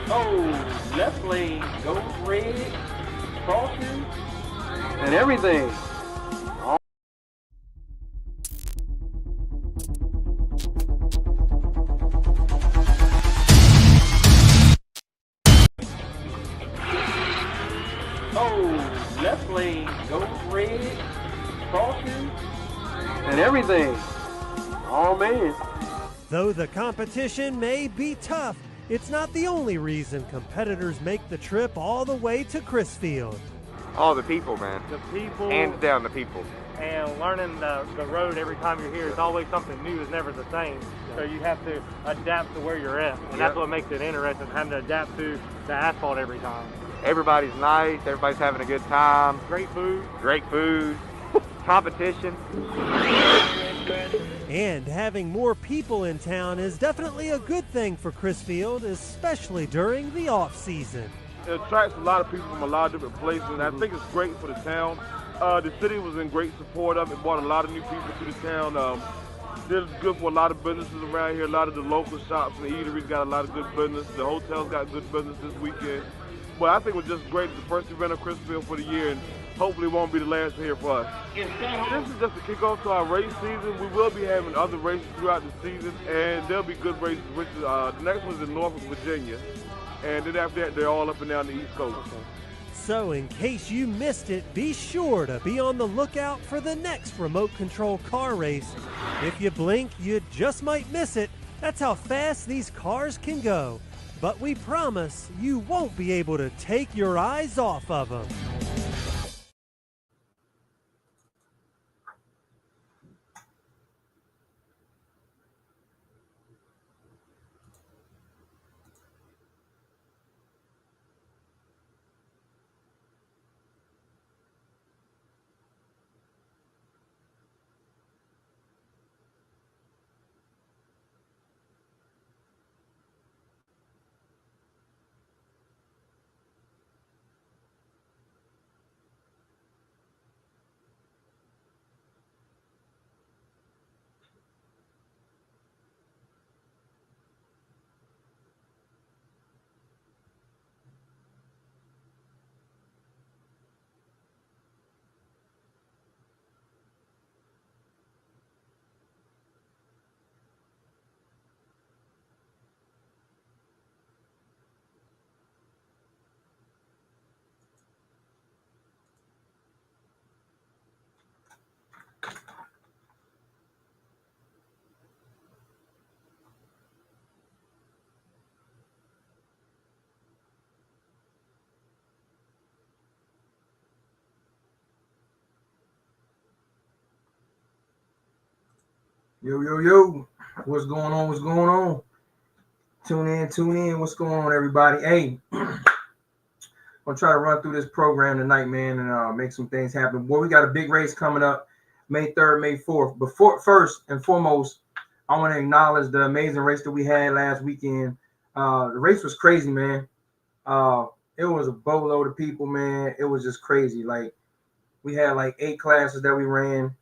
Oh, left lane goes red, crosses, and everything. Oh, left lane goes red, crosses, and everything. Oh, man. Though the competition may be tough, it's not the only reason competitors make the trip all the way to Chrisfield. Oh, the people, man. The people. Hands down, the people. And learning the road every time you're here is always something new. It's never the same. So you have to adapt to where you're at. And that's what makes it interesting, having to adapt to the asphalt every time. Everybody's nice. Everybody's having a good time. Great food. Great food. Competition. And having more people in town is definitely a good thing for Chrisfield, especially during the off-season. It attracts a lot of people from a lot of different places, and I think it's great for the town. The city was in great support of it, brought a lot of new people to the town. It's good for a lot of businesses around here. A lot of the local shops and the eateries got a lot of good business. The hotels got good business this weekend. But I think it was just great. It's the first event of Chrisfield for the year, and hopefully it won't be the last here for us. This is just a kickoff to our race season. We will be having other races throughout the season, and there'll be good races. The next one's in Norfolk, Virginia. And then after that, they're all up and down the East Coast. So in case you missed it, be sure to be on the lookout for the next remote control car race. If you blink, you just might miss it. That's how fast these cars can go. But we promise you won't be able to take your eyes off of them. Yo. What's going on? What's going on? Tune in. What's going on, everybody? Hey, I'm gonna try to run through this program tonight, man, and make some things happen. Boy, we got a big race coming up May 3rd, May 4th. Before, first and foremost, I want to acknowledge the amazing race that we had last weekend. The race was crazy, man. It was a boatload of people, man. It was just crazy. Like, we had like 8 classes that we ran.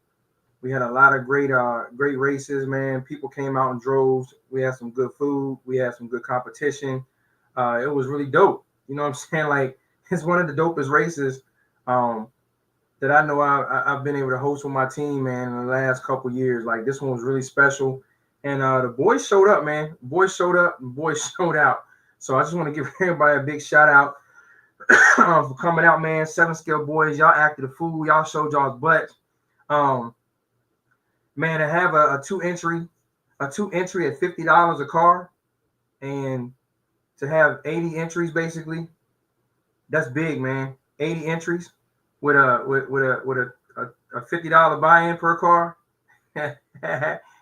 We had a lot of great races, man. People came out in droves. We had some good food. We had some good competition. It was really dope. You know what I'm saying? Like, it's one of the dopest races that I know I've been able to host with my team, man, in the last couple years. Like, this one was really special. And the boys showed up, man. Boys showed up and boys showed out. So I just want to give everybody a big shout out for coming out, man. 7 Scale boys, y'all acted a fool. Y'all showed y'all's butt. Man, to have a two entry at $50 a car, and to have 80 entries basically, that's big, man. 80 entries with a $50 buy-in per car.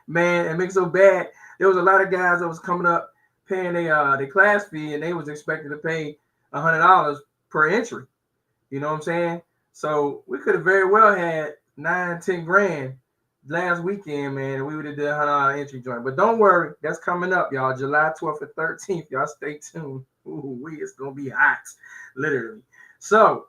Man, it makes it so bad. There was a lot of guys that was coming up paying their class fee, and they was expected to pay $100 per entry. You know what I'm saying? So we could have very well had 9-10 grand last weekend, man, and we would have done $100 entry joint. But don't worry, that's coming up, y'all. July 12th and 13th. Y'all stay tuned. Ooh, it's gonna be hot, literally. So,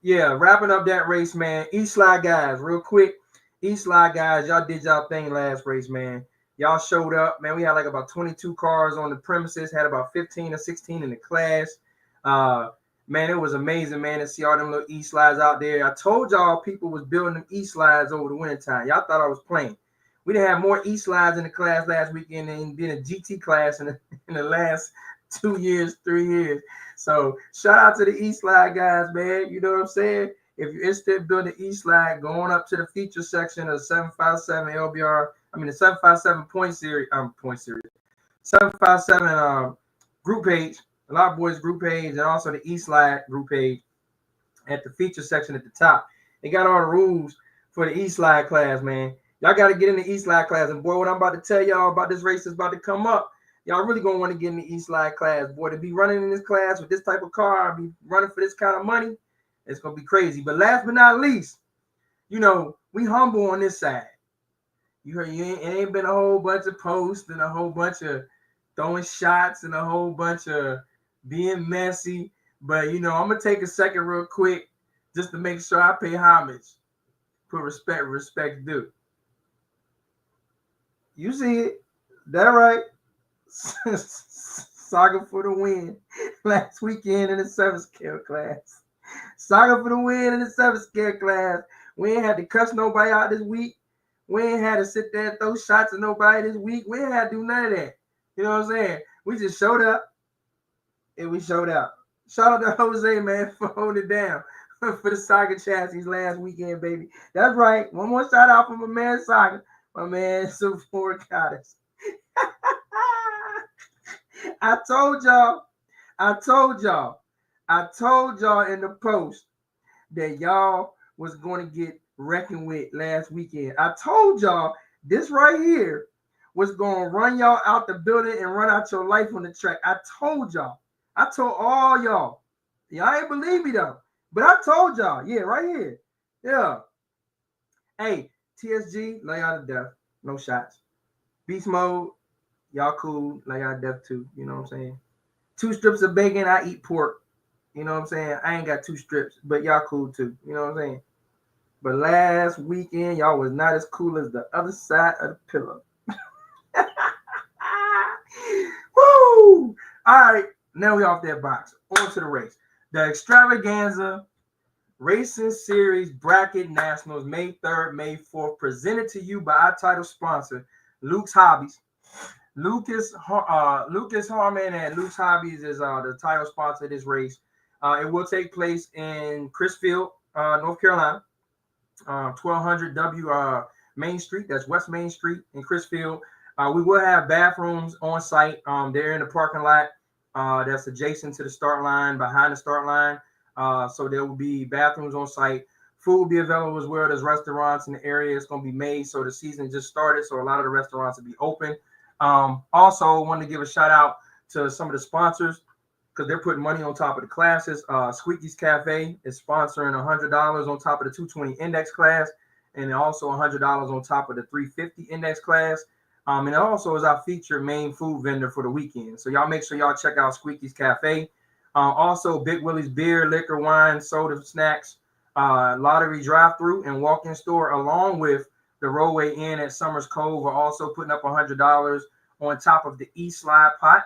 yeah, wrapping up that race, man. East Slide guys, real quick. East Slide guys, y'all did y'all thing last race, man. Y'all showed up, man. We had like about 22 cars on the premises, had about 15 or 16 in the class. Man, it was amazing, man, to see all them little E-slides out there. I told y'all people was building them E-slides over the wintertime. Y'all thought I was playing. We didn't have more E-slides in the class last weekend than in a GT class in the last 2 years, 3 years. So shout out to the E-slide guys, man. You know what I'm saying? If you're interested in building an E-slide, going up to the feature section of 757 LBR, the 757 point series, 757 group page, a lot of boys group page, and also the E-slide group page at the feature section at the top. They got all the rules for the E-slide class, man. Y'all got to get in the E-slide class. And boy, what I'm about to tell y'all about this race that's about to come up, y'all really going to want to get in the E-slide class. Boy, to be running in this class with this type of car, be running for this kind of money, it's going to be crazy. But last but not least, you know, we humble on this side. You heard, it ain't been a whole bunch of posts and a whole bunch of throwing shots and a whole bunch of being messy. But, you know, I'm going to take a second real quick just to make sure I pay homage. Put respect due. You see it. That right. Saga for the win last weekend in the 7th scale class. Saga for the win in the 7th scale class. We ain't had to cuss nobody out this week. We ain't had to sit there and throw shots at nobody this week. We ain't had to do none of that. You know what I'm saying? We just showed up and we showed out. Shout out to Jose, man, for holding it down for the Saga chassis last weekend, baby. That's right. One more shout out for my man Saga, my man Sephora Goddess. I told y'all in the post that y'all was going to get reckoned with last weekend. I told y'all this right here was going to run y'all out the building and run out your life on the track. I told y'all. I told all y'all. Y'all ain't believe me though. But I told y'all. Yeah, right here. Yeah. Hey, TSG, lay out of death. No shots. Beast mode, y'all cool. Lay out of death too. You know what I'm saying? 2 strips of bacon, I eat pork. You know what I'm saying? I ain't got 2 strips, but y'all cool too. You know what I'm saying? But last weekend, y'all was not as cool as the other side of the pillow. Woo! All right, now we off that box. On to the race. The Extravaganza Racing Series Bracket Nationals, May 3rd, May 4th, presented to you by our title sponsor, Luke's Hobbies. Lucas Harmon and Luke's Hobbies is the title sponsor of this race. It will take place in Chrisfield, North Carolina, 1200 W Main Street. That's West Main Street in Chrisfield. We will have bathrooms on site. They're in the parking lot that's adjacent to the start line, behind the start line. So there will be bathrooms on site. Food will be available as well. There's restaurants in the area. It's going to be made. So the season just started. So a lot of the restaurants will be open. Also, wanted to give a shout out to some of the sponsors because they're putting money on top of the classes. Squeaky's Cafe is sponsoring $100 on top of the 220 index class, and also $100 on top of the 350 index class. And it also is our featured main food vendor for the weekend. So y'all make sure y'all check out Squeaky's Cafe. Also, Big Willie's beer, liquor, wine, soda, snacks, lottery drive-through, and walk-in store, along with the Roadway Inn at Summers Cove, are also putting up $100 on top of the E-Slide pot.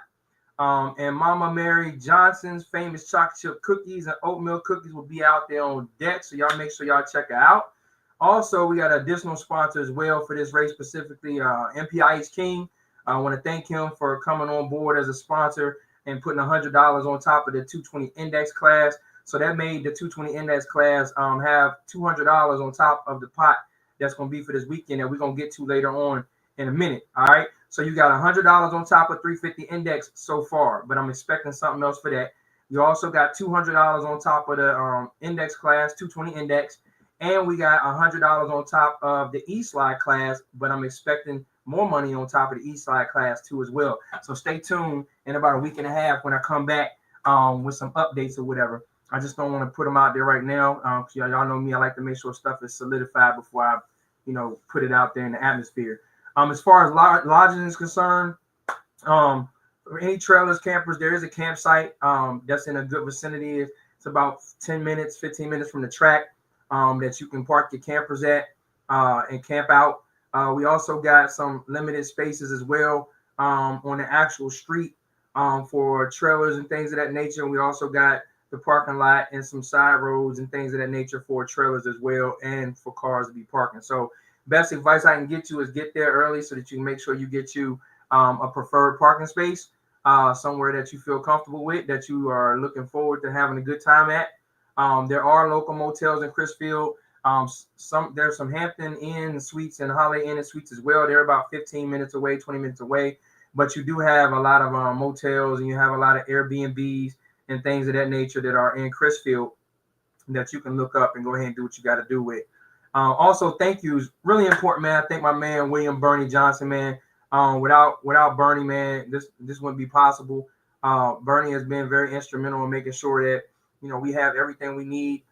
And Mama Mary Johnson's famous chocolate chip cookies and oatmeal cookies will be out there on deck. So y'all make sure y'all check it out. Also, we got an additional sponsor as well for this race, specifically MPIH King. I want to thank him for coming on board as a sponsor and putting $100 on top of the 220 index class. So that made the 220 index class have $200 on top of the pot that's going to be for this weekend that we're going to get to later on in a minute. All right. So you got $100 on top of 350 index so far, but I'm expecting something else for that. You also got $200 on top of the index class, 220 index, and we got $100 on top of the E-Slide class, but I'm expecting more money on top of the E-Slide class too as well. So stay tuned in about a week and a half when I come back with some updates or whatever. I just don't want to put them out there right now. Y'all know me. I like to make sure stuff is solidified before I, put it out there in the atmosphere. As far as lodging is concerned, for any trailers, campers, there is a campsite that's in a good vicinity. It's about 10 minutes, 15 minutes from the track that you can park your campers at and camp out. We also got some limited spaces as well on the actual street for trailers and things of that nature. We also got the parking lot and some side roads and things of that nature for trailers as well, and for cars to be parking. So best advice I can get you is get there early so that you can make sure you get you a preferred parking space, somewhere that you feel comfortable with, that you are looking forward to having a good time at. There are local motels in Chrisfield. There's some Hampton Inn suites and Holiday Inn and suites as well. They're about 15 minutes away, 20 minutes away. But you do have a lot of motels, and you have a lot of Airbnbs and things of that nature that are in Chrisfield that you can look up and go ahead and do what you got to do with. Also, thank yous, really important, man. I thank my man William Bernie Johnson, man. Without Bernie, man, this wouldn't be possible. Bernie has been very instrumental in making sure that we have everything we need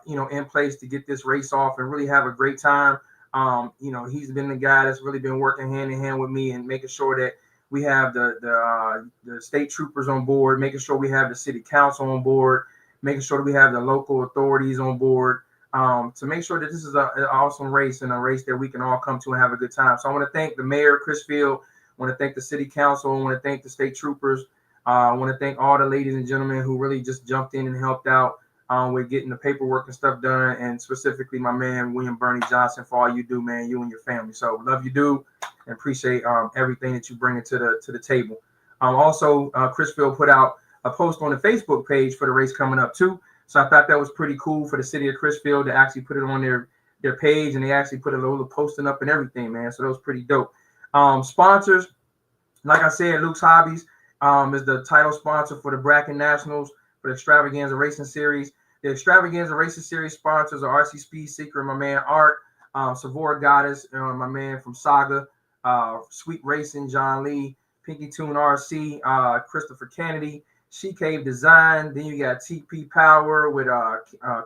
in place to get this race off and really have a great time. He's been the guy that's really been working hand in hand with me and making sure that we have the state troopers on board, making sure we have the city council on board, making sure that we have the local authorities on board, to make sure that this is an awesome race and a race that we can all come to and have a good time. So I want to thank the mayor of Chrisfield. I want to thank the city council. I want to thank the state troopers. I want to thank all the ladies and gentlemen who really just jumped in and helped out with getting the paperwork and stuff done, and specifically my man William Bernie Johnson for all you do, man, you and your family. So love you, dude, and appreciate everything that you bring to the table. Also, Chrisfield put out a post on the Facebook page for the race coming up too. So I thought that was pretty cool for the city of Chrisfield to actually put it on their page, and they actually put a little posting up and everything, man. So that was pretty dope. Sponsors, like I said, Luke's Hobbies is the title sponsor for the Bracken Nationals for the Extravaganza Racing Series. The Extravaganza Racing Series sponsors are RC Speed Seeker, my man Art, Savora Goddess, my man from Saga, Sweet Racing, John Lee, Pinky Tune RC, Christopher Kennedy, She Cave Design. Then you got TP Power with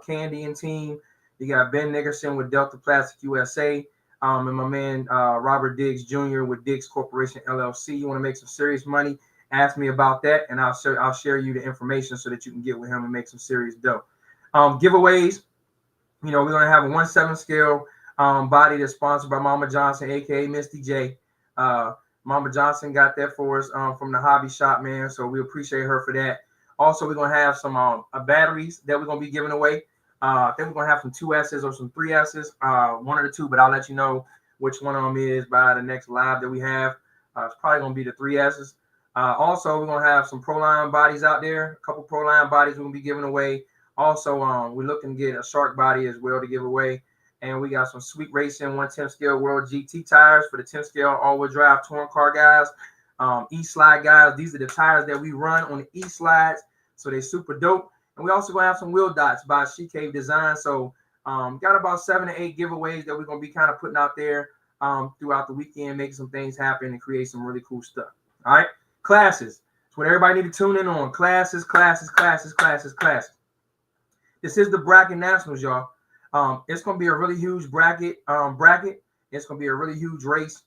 Candy and team. You got Ben Nickerson with Delta Plastic USA, and my man Robert Diggs Jr. with Diggs Corporation LLC. You want to make some serious money? Ask me about that, and I'll share you the information so that you can get with him and make some serious dough. Giveaways. We're gonna have a 1/7 scale body that's sponsored by Mama Johnson, aka Misty J. Mama Johnson got that for us from the hobby shop, man. So we appreciate her for that. Also, we're gonna have some batteries that we're gonna be giving away. I think we're gonna have some 2S's or some 3S's, one of the two, but I'll let you know which one of them is by the next live that we have. It's probably gonna be the 3S's. Also, we're gonna have some Proline bodies out there. A couple Proline bodies we're gonna be giving away. Also, we're looking to get a Shark body as well to give away. And we got some Sweet Racing 1/10 scale World GT tires for the 10 scale all-wheel drive touring car guys, E-slide guys. These are the tires that we run on the E-slides, so they're super dope. And we also gonna have some wheel dots by She Cave Design. So got about 7 to 8 giveaways that we're gonna be kind of putting out there throughout the weekend, making some things happen and create some really cool stuff. All right, classes. That's what everybody need to tune in on. Classes. This is the Bracken Nationals, y'all. It's going to be a really huge bracket. It's going to be a really huge race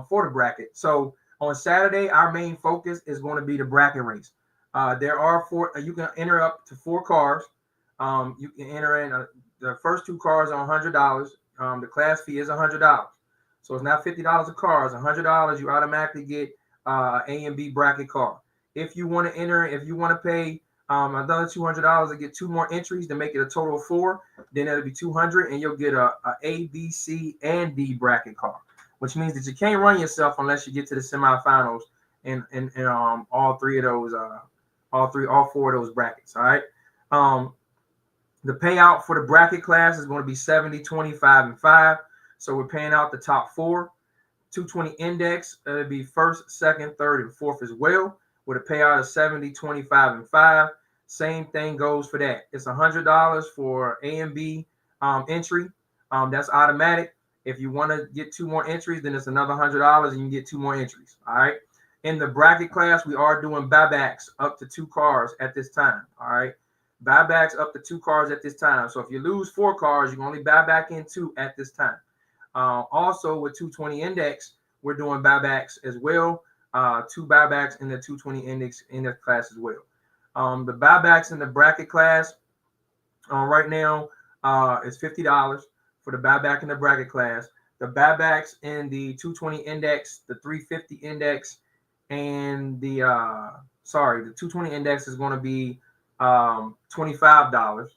for the bracket. So on Saturday, our main focus is going to be the bracket race. There are 4. You can enter up to 4 cars. You can enter in the first 2 cars are $100. The class fee is $100. So it's not $50 a car. It's $100. You automatically get A and B bracket car. If you want to enter, if you want to pay another $200 to get 2 more entries to make it a total of 4, then it'll be $200, and you'll get a B, C, and D bracket car, which means that you can't run yourself unless you get to the semifinals in all 4 of those brackets. All right. The payout for the bracket class is going to be 70, 25, and 5. So we're paying out the top 4. 220 index, it'll be 1st, 2nd, 3rd, and 4th as well, with a payout of 70, 25, and 5. Same thing goes for that. It's $100 for A and B entry. That's automatic. If you want to get 2 more entries, then it's another $100 and you can get 2 more entries. All right. In the bracket class, we are doing buybacks up to 2 cars at this time. All right. Buybacks up to 2 cars at this time. So if you lose 4 cars, you can only buy back in 2 at this time. Also with 220 index, we're doing buybacks as well. 2 buybacks in the 220 index class as well. The buybacks in the bracket class right now is $50 for the buyback in the bracket class. the buybacks in the 220 index, the 350 index, and the 220 index is going to be $25.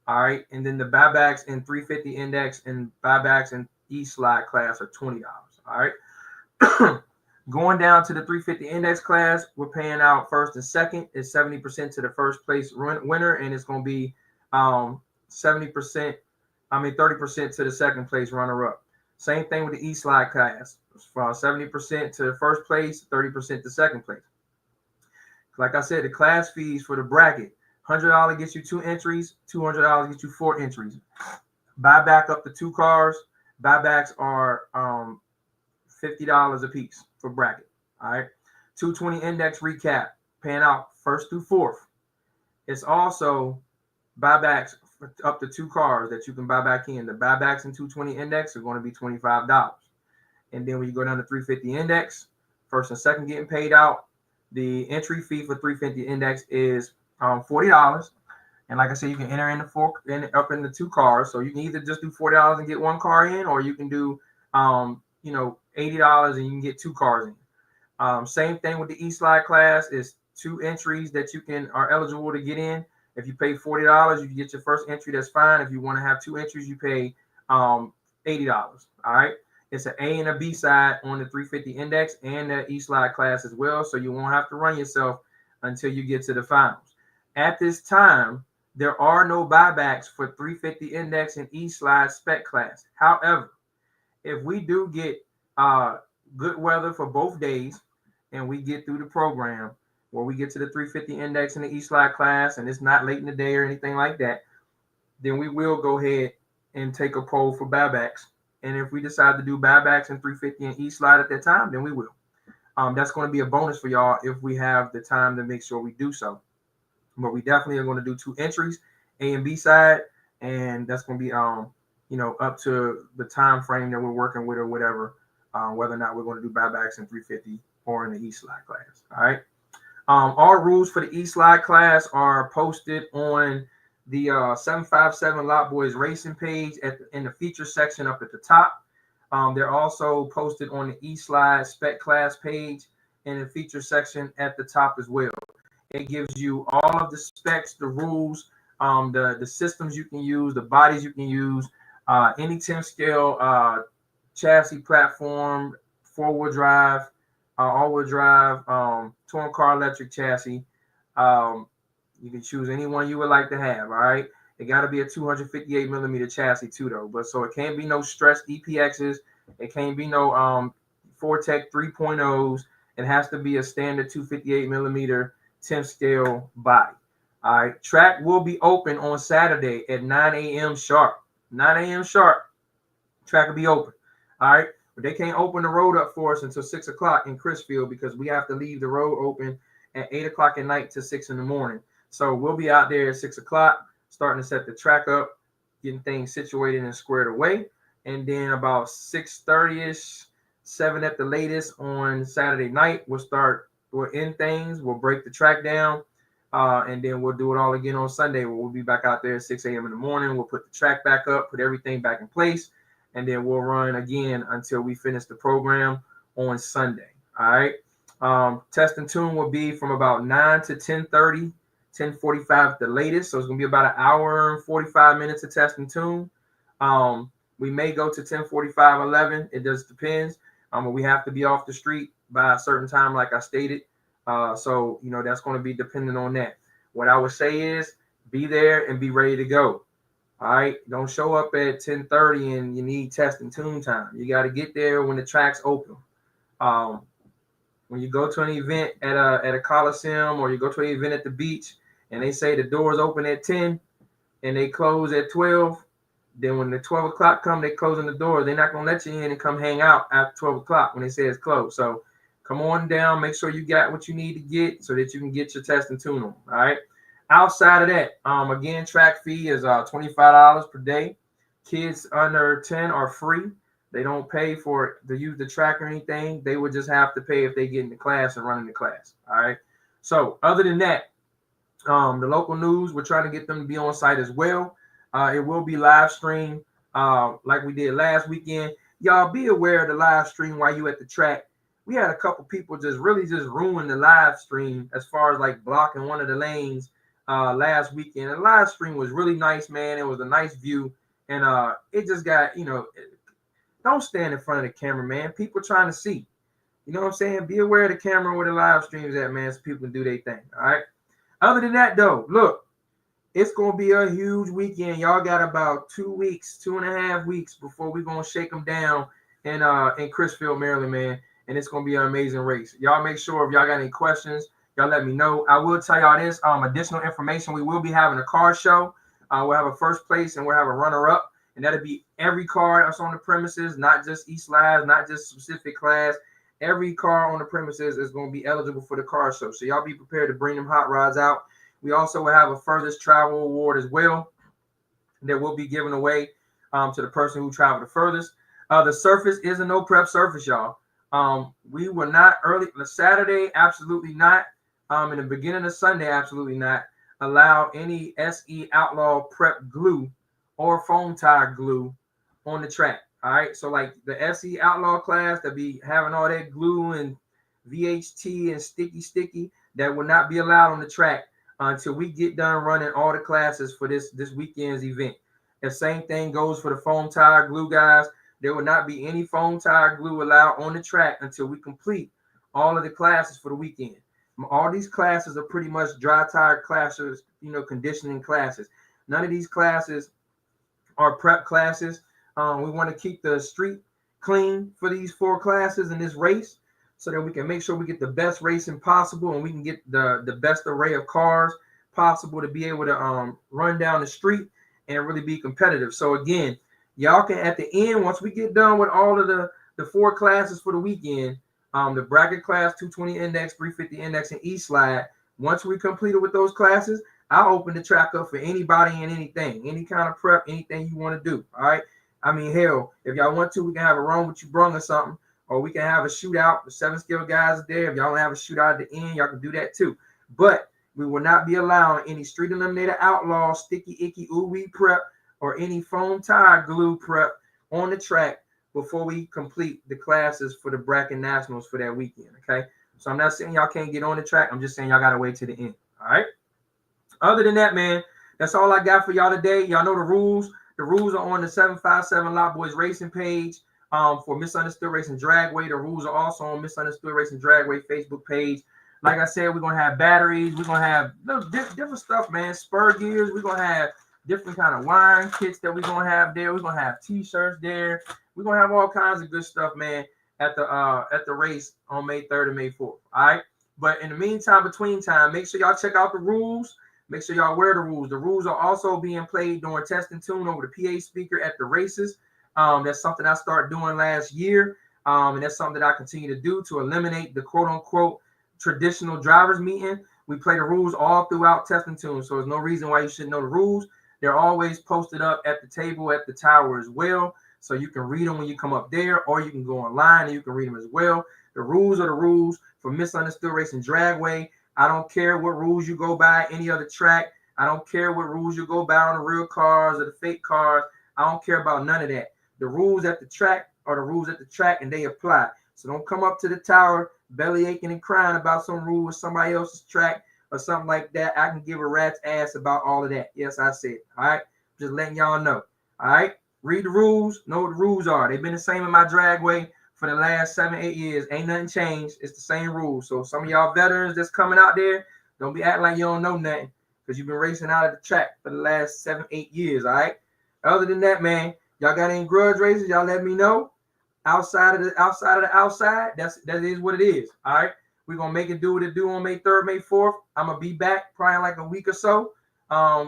All right, and then the buybacks in 350 index and buybacks in E-slide class are $20. All right. Going down to the 350 index class, we're paying out first and second. It's 70% to the first place winner, and it's going to be 30% to the second place runner up. Same thing with the E-slide class, from 70% to the first place, 30% to second place. Like I said, the class fees for the bracket, $100 gets you 2 entries, $200 gets you 4 entries. Buyback up to 2 cars. Buybacks are $50 a piece for bracket. All right. 220 index recap, paying out first through fourth. It's also buybacks up to 2 cars that you can buy back in. The buybacks in 220 index are going to be $25. And then when you go down to 350 index, first and second getting paid out. The entry fee for 350 index is $40. And like I said, you can enter in up in the 2 cars. So you can either just do $40 and get 1 car in, or you can do $80 and you can get 2 cars in. Same thing with the E-slide class, is 2 entries that you are eligible to get in. If you pay $40, you can get your first entry. That's fine. If you want to have 2 entries, you pay $80. All right. It's an A and a B side on the 350 index and the E-slide class as well. So you won't have to run yourself until you get to the finals. At this time, there are no buybacks for 350 index and E-slide spec class. However, if we do get good weather for both days and we get through the program where we get to the 350 index and the E-slide class and it's not late in the day or anything like that, then we will go ahead and take a poll for buybacks. And if we decide to do buybacks in 350 and E-slide at that time, then we will. That's going to be a bonus for y'all if we have the time to make sure we do so. But we definitely are going to do 2 entries, A and B side, and that's going to be up to the time frame that we're working with or whatever, whether or not we're going to do buybacks in 350 or in the E-slide class. All right. All rules for the E-slide class are posted on the 757 Lot Boys Racing page in the feature section up at the top. They're also posted on the E-slide spec class page in the feature section at the top as well. It gives you all of the specs, the rules, the systems you can use, the bodies you can use, any 10 scale chassis platform, 4-wheel drive, all-wheel drive, touring car electric chassis. You can choose any one you would like to have. All right. It got to be a 258 millimeter chassis too, though. But so it can't be no stressed EPXs. It can't be no Fortec 3.0s. It has to be a standard 258 millimeter 10 scale body. All right. Track will be open on Saturday at 9 a.m. sharp. 9 a.m. sharp. Track will be open. All right. But they can't open the road up for us until 6 o'clock in Chrisfield because we have to leave the road open at 8 o'clock at night to 6 in the morning. So we'll be out there at 6 o'clock, starting to set the track up, getting things situated and squared away. And then about 6:30ish, 7 at the latest on Saturday night, we'll end things. We'll break the track down. And then we'll do it all again on Sunday. We'll be back out there at 6 a.m. in the morning. We'll put the track back up, put everything back in place. And then we'll run again until we finish the program on Sunday. All right. Test and tune will be from about 9 to 10:30. 10:45 at the latest, so it's gonna be about an hour and 45 minutes of test and tune. We may go to 10:45, 11. It just depends. But we have to be off the street by a certain time, like I stated. So that's going to be dependent on that. What I would say is be there and be ready to go. All right, don't show up at 10:30 and you need test and tune time. You got to get there when the track's open. When you go to an event at a Coliseum or you go to an event at the beach, and they say the doors open at 10 and they close at 12, then when the 12 o'clock come, they closing the door. They're not going to let you in and come hang out after 12 o'clock when they say it's closed. So come on down, make sure you got what you need to get so that you can get your test and tune on. All right. Outside of that, again, track fee is $25 per day. Kids under 10 are free. They don't pay to use the track or anything. They would just have to pay if they get in the class and run in the class. All right. So other than that, the local news, we're trying to get them to be on site as well. It will be live streamed like we did last weekend. y'all be aware of the live stream while you at the track. We had a couple people just ruin the live stream as far as like blocking one of the lanes last weekend. The live stream was really nice, man. It was a nice view, and it just got, don't stand in front of the camera, man. People trying to see. You know what I'm saying? Be aware of the camera where the live streams at, man, so people can do their thing. All right. Other than that, though, look, it's gonna be a huge weekend. Y'all got about 2 weeks, 2.5 weeks before we're gonna shake them down in Chrisfield, Maryland, man. And it's gonna be an amazing race. Y'all make sure if y'all got any questions, y'all let me know. I will tell y'all this additional information. We will be having a car show. We'll have a first place and we'll have a runner-up. And that'll be every car that's on the premises, not just East Live, not just specific class. Every car on the premises is going to be eligible for the car show. So y'all be prepared to bring them hot rods out. We also will have a furthest travel award as well that will be given away to the person who traveled the furthest. The surface is a no prep surface, y'all. We were not early the Saturday, absolutely not. In the beginning of Sunday, absolutely not allow any SE Outlaw prep glue or foam tire glue on the track. All right, so like the SE Outlaw class that be having all that glue and VHT and sticky that will not be allowed on the track until we get done running all the classes for this weekend's event. The same thing goes for the foam tire glue guys. There will not be any foam tire glue allowed on the track until we complete all of the classes for the weekend. All these classes are pretty much dry tire classes, conditioning classes. None of these classes are prep classes. We want to keep the street clean for these 4 classes in this race so that we can make sure we get the best racing possible and we can get the best array of cars possible to be able to run down the street and really be competitive. So again, y'all can, at the end, once we get done with all of the 4 classes for the weekend, the bracket class, 220 index, 350 index, and E-slide, once we complete it with those classes, I'll open the track up for anybody and anything, any kind of prep, anything you want to do. All right. I mean, hell, if y'all want to, we can have a run with you brung or something, or we can have a shootout. The 7 skill guys are there. If y'all want to have a shootout at the end, y'all can do that too. But we will not be allowing any street eliminator outlaw, sticky, icky, ooh-wee prep, or any foam tire glue prep on the track before we complete the classes for the bracket nationals for that weekend. Okay. So I'm not saying y'all can't get on the track. I'm just saying y'all got to wait to the end. All right. Other than that, man, that's all I got for y'all today. Y'all know the rules. The rules are on the 757 Lot Boys Racing page for Misunderstood Racing Dragway. The rules are also on Misunderstood Racing Dragway Facebook page. Like I said, we're going to have batteries. We're going to have different stuff, man. Spur gears. We're going to have different kind of wiring kits that we're going to have there. We're going to have T-shirts there. We're going to have all kinds of good stuff, man, at the race on May 3rd and May 4th. All right? But in the meantime, between time, make sure y'all check out the rules. Make sure y'all wear the rules. The rules are also being played during test and tune over the PA speaker at the races. That's something I started doing last year. And that's something that I continue to do to eliminate the quote unquote traditional drivers meeting. We play the rules all throughout test and tune. So there's no reason why you shouldn't know the rules. They're always posted up at the table at the tower as well. So you can read them when you come up there, or you can go online and you can read them as well. The rules are the rules for Misunderstood Racing Dragway. I don't care what rules you go by any other track. I don't care what rules you go by on the real cars or the fake cars. I don't care about none of that. The rules at the track are the rules at the track, and they apply. So don't come up to the tower belly aching and crying about some rule with somebody else's track or something like that. I can give a rat's ass about all of that. Yes, I said. All right. Just letting y'all know. All right. Read the rules. Know what the rules are. They've been the same in my dragway for the last 7-8 years. Ain't nothing changed. It's the same rules. So some of y'all veterans that's coming out there, don't be acting like you don't know nothing, because you've been racing out of the track for the last 7-8 years. All right. Other than that, man, y'all got any grudge races? Y'all let me know. Outside of the outside, that is what it is. All right. We're gonna make it do what it do on May 3rd, May 4th. I'm gonna be back probably in like a week or so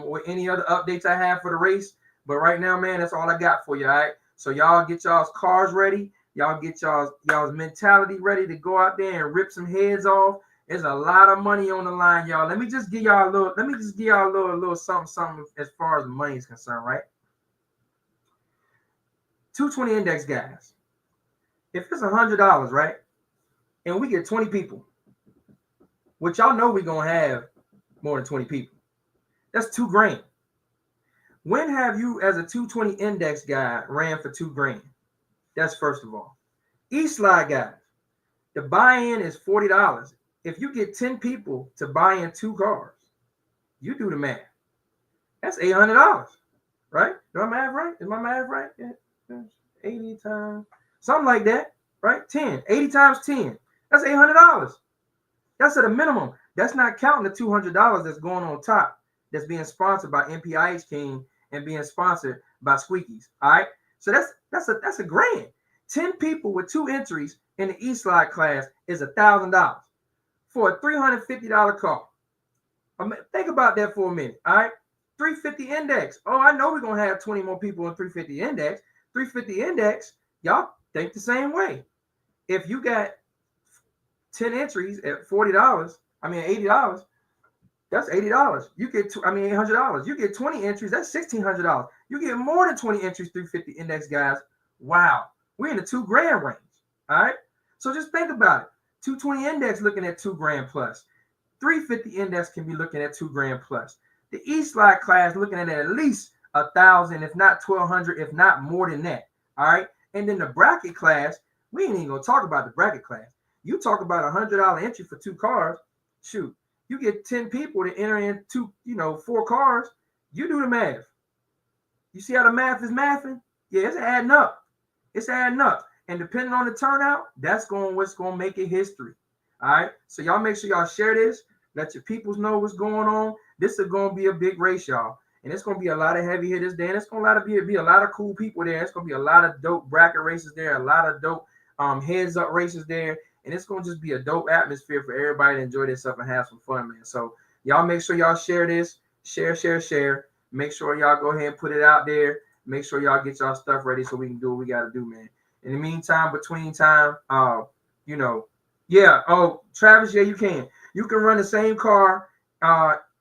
with any other updates I have for the race. But right now, man, that's all I got for you. All right. So y'all get y'all's cars ready. Y'all get y'all's mentality ready to go out there and rip some heads off. There's a lot of money on the line, y'all. Let me just give y'all a little something as far as money is concerned, right? 220 index guys. If it's $100, right, and we get 20 people, which y'all know we're gonna have more than 20 people, that's $2,000. When have you, as a 220 index guy, ran for $2,000? That's first of all. E-slide guys, the buy-in is $40. If you get 10 people to buy in 2 cars, you do the math. That's $800, right? Do my math right? Is my math right? Yeah. 80 times, something like that, right? 10, 80 times 10. That's $800. That's at a minimum. That's not counting the $200 that's going on top, that's being sponsored by MPIH King and being sponsored by Squeakies. All right. So that's a grand. 10 people with 2 entries in the E-slide class is $1,000 for a $350 car. Think about that for a minute. All right. 350 index. Oh, I know we're gonna have 20 more people in 350 index. 350 index, y'all think the same way. If you got 10 entries at $40, $80, that's $80. You get $800. You get 20 entries, that's $1,600. You get more than 20 entries, 350 index guys. Wow, we're in the $2,000 range. All right. So just think about it. 220 index looking at $2,000 plus. 350 index can be looking at $2,000 plus. The E-slide class looking at least 1,000, if not 1,200, if not more than that. All right. And then the bracket class, we ain't even gonna talk about the bracket class. You talk about $100 entry for 2 cars. Shoot, you get 10 people to enter into 4 cars. You do the math. You see how the math is mathing? Yeah, it's adding up. It's adding up. And depending on the turnout, that's what's gonna make it history. All right. So y'all make sure y'all share this. Let your peoples know what's going on. This is gonna be a big race, y'all. And it's gonna be a lot of heavy hitters there. And it's gonna be a lot of cool people there. It's gonna be a lot of dope bracket races there, a lot of dope heads up races there. And it's gonna just be a dope atmosphere for everybody to enjoy themselves and have some fun, man. So y'all make sure y'all share this. Share. Make sure y'all go ahead and put it out there. Make sure y'all get y'all stuff ready so we can do what we gotta do, man. In the meantime, between time, Travis, yeah, you can. You can run the same car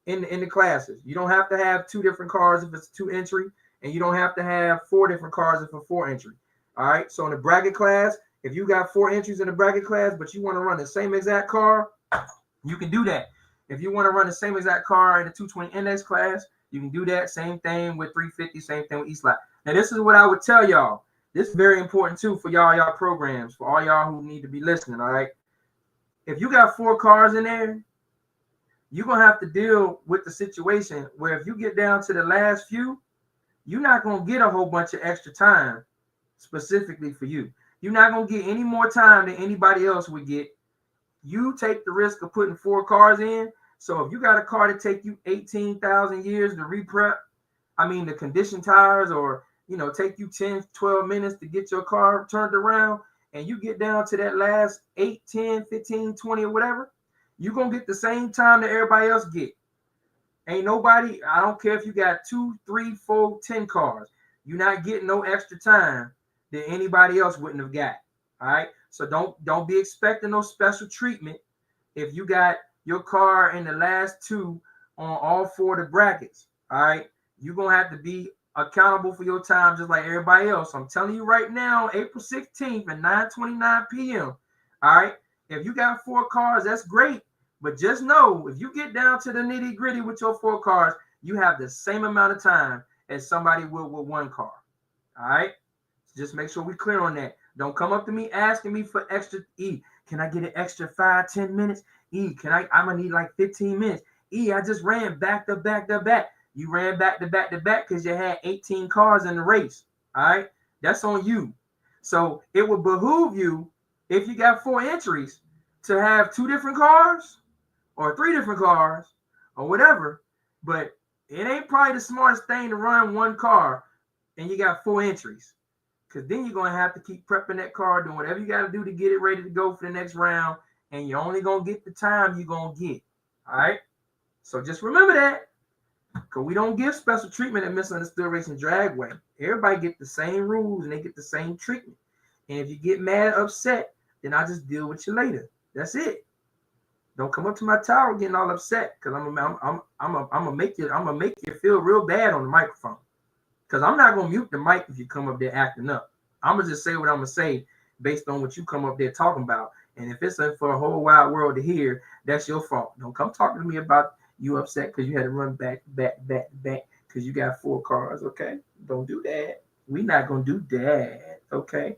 in the classes. You don't have to have 2 different cars if it's 2 entry, and you don't have to have 4 different cars if it's 4 entry. All right. So in the bracket class, if you got 4 entries in the bracket class, but you want to run the same exact car, you can do that. If you want to run the same exact car in the 220 index class, you can do that. Same thing with 350, same thing with E-slide. Now, this is what I would tell y'all. This is very important too for y'all programs, for all y'all who need to be listening. All right. If you got 4 cars in there, you're going to have to deal with the situation where if you get down to the last few, you're not going to get a whole bunch of extra time specifically for you. You're not going to get any more time than anybody else would get. You take the risk of putting 4 cars in. So if you got a car to take you 18,000 years to reprep, the condition tires, or, take you 10, 12 minutes to get your car turned around, and you get down to that last 8, 10, 15, 20 or whatever, you're going to get the same time that everybody else get. Ain't nobody, I don't care if you got 2, 3, 4, 10 cars. You're not getting no extra time that anybody else wouldn't have got. All right. So don't be expecting no special treatment if you got your car in the last 2 on all 4 of the brackets. All right. You're going to have to be accountable for your time just like everybody else. I'm telling you right now, April 16th at 9:29 p.m. All right. If you got 4 cars, that's great. But just know, if you get down to the nitty gritty with your 4 cars, you have the same amount of time as somebody will with 1 car. All right. So just make sure we're clear on that. Don't come up to me asking me for extra. Can I get an extra 5, 10 minutes? I'm going to need like 15 minutes. I just ran back to back to back. You ran back to back to back because you had 18 cars in the race. All right. That's on you. So it would behoove you, if you got 4 entries, to have 2 different cars or 3 different cars or whatever. But it ain't probably the smartest thing to run 1 car and you got 4 entries. Because then you're going to have to keep prepping that car, doing whatever you got to do to get it ready to go for the next round. And you're only going to get the time you're going to get. All right. So just remember that. Because we don't give special treatment at Misunderstood Racing Dragway. Everybody get the same rules and they get the same treatment. And if you get mad or upset, then I'll just deal with you later. That's it. Don't come up to my tower getting all upset, because I'm gonna make you feel real bad on the microphone. Because I'm not gonna mute the mic if you come up there acting up. I'm gonna just say what I'm gonna say based on what you come up there talking about. And if it's for a whole wide world to hear, that's your fault. Don't come talking to me about you upset because you had to run back because you got 4 cars. Okay, don't do that. We're not gonna do that. Okay,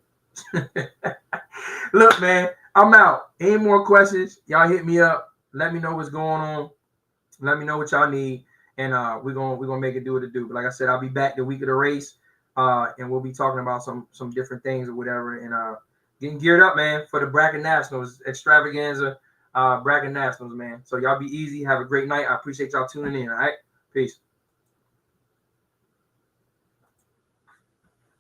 Look, man, I'm out. Any more questions? Y'all hit me up. Let me know what's going on. Let me know what y'all need, and we're gonna make it do what it do. But like I said, I'll be back the week of the race, and we'll be talking about some different things or whatever, and getting geared up, man, for the Bracket Nationals, Extravaganza, Bracket Nationals, man. So y'all be easy. Have a great night. I appreciate y'all tuning in. All right, peace.